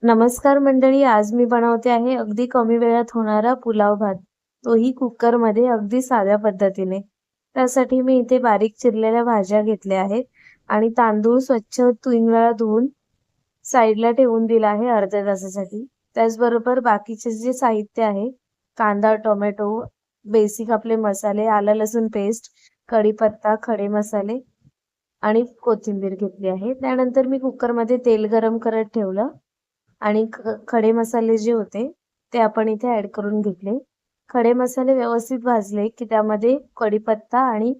नमस्कार मंडळी, आज मी बनवते आहे अगदी कमी वेळात होणारा पुलाव भात, तोही कुकरमध्ये अगदी साध्या पद्धतीने। त्यासाठी मी इथे बारीक चिरलेल्या भाज्या घेतल्या आहेत आणि तांदूळ स्वच्छ 3 वेळा धुवून साईडला ठेवून दिला आहे अर्ध्या तासासाठी। त्याचबरोबर बाकीचे जे साहित्य आहे, कांदा, टोमॅटो, बेसिक आपले मसाले, आलं लसूण पेस्ट, कढीपत्ता, खडे मसाले आणि कोथिंबीर घेतली आहे। त्यानंतर मी कुकरमध्ये तेल गरम करत ठेवलं आणि खडे मसाले जे होते ते आपण इथे ऍड करून घेतले। खडे मसाले व्यवस्थित भाजले की त्यामध्ये कढीपत्ता आणि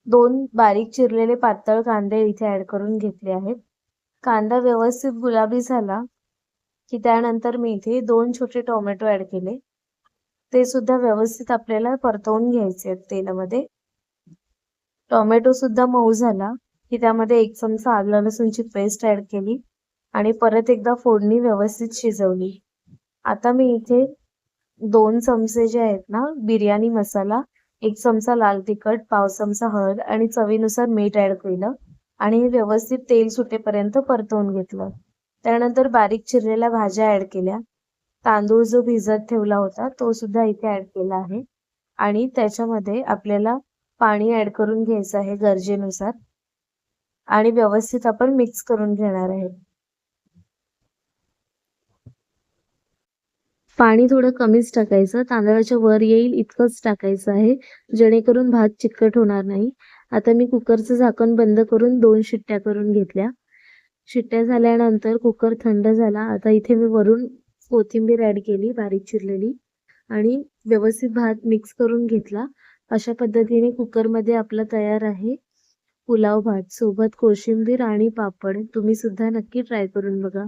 2 बारीक चिरलेले पातळ कांदे इथे ऍड करून घेतले आहेत। कांदा व्यवस्थित गुलाबी झाला की त्यानंतर मी इथे 2 छोटे टोमॅटो ऍड केले। ते सुद्धा व्यवस्थित आपल्याला परतवून घ्यायचे आहेत तेलामध्ये। टोमॅटो सुद्धा मऊ झाला की त्यामध्ये 1 चमचा आलं लसूणची पेस्ट ऍड केली आणि परत एकदा फोडणी व्यवस्थित शिजवली। आता मी इथे 2 चमचे जे आहेत ना बिर्याणी मसाला, 1 चमचा लाल तिखट, पाव चमचा हळद आणि चवीनुसार मीठ ऍड केलं आणि हे व्यवस्थित तेल सुटेपर्यंत परतवून घेतलं। त्यानंतर बारीक चिरलेल्या भाज्या ऍड केल्या। तांदूळ जो भिजत ठेवला होता तो सुद्धा इथे ऍड केला आहे आणि त्याच्यामध्ये आपल्याला पाणी ऍड करून घ्यायचं आहे गरजेनुसार आणि व्यवस्थित आपण मिक्स करून घेणार आहे। पाणी थोडं कमीच टाकायचं, तांदळाच्या वर येईल इतकंच टाकायचं आहे, जेणेकरून भात चिकट होणार नाही। आता मी कुकरचं झाकण बंद करून 2 शिट्ट्या करून घेतल्या। शिट्ट्या झाल्यानंतर कुकर थंड झाला। आता इथे मी वरून कोथिंबीर ऍड केली बारीक चिरलेली आणि व्यवस्थित भात मिक्स करून घेतला। अशा पद्धतीने कुकरमध्ये आपला तयार आहे पुलाव भात सोबत कोशिंबीर आणि पापड। तुम्ही सुद्धा नक्की ट्राय करून बघा।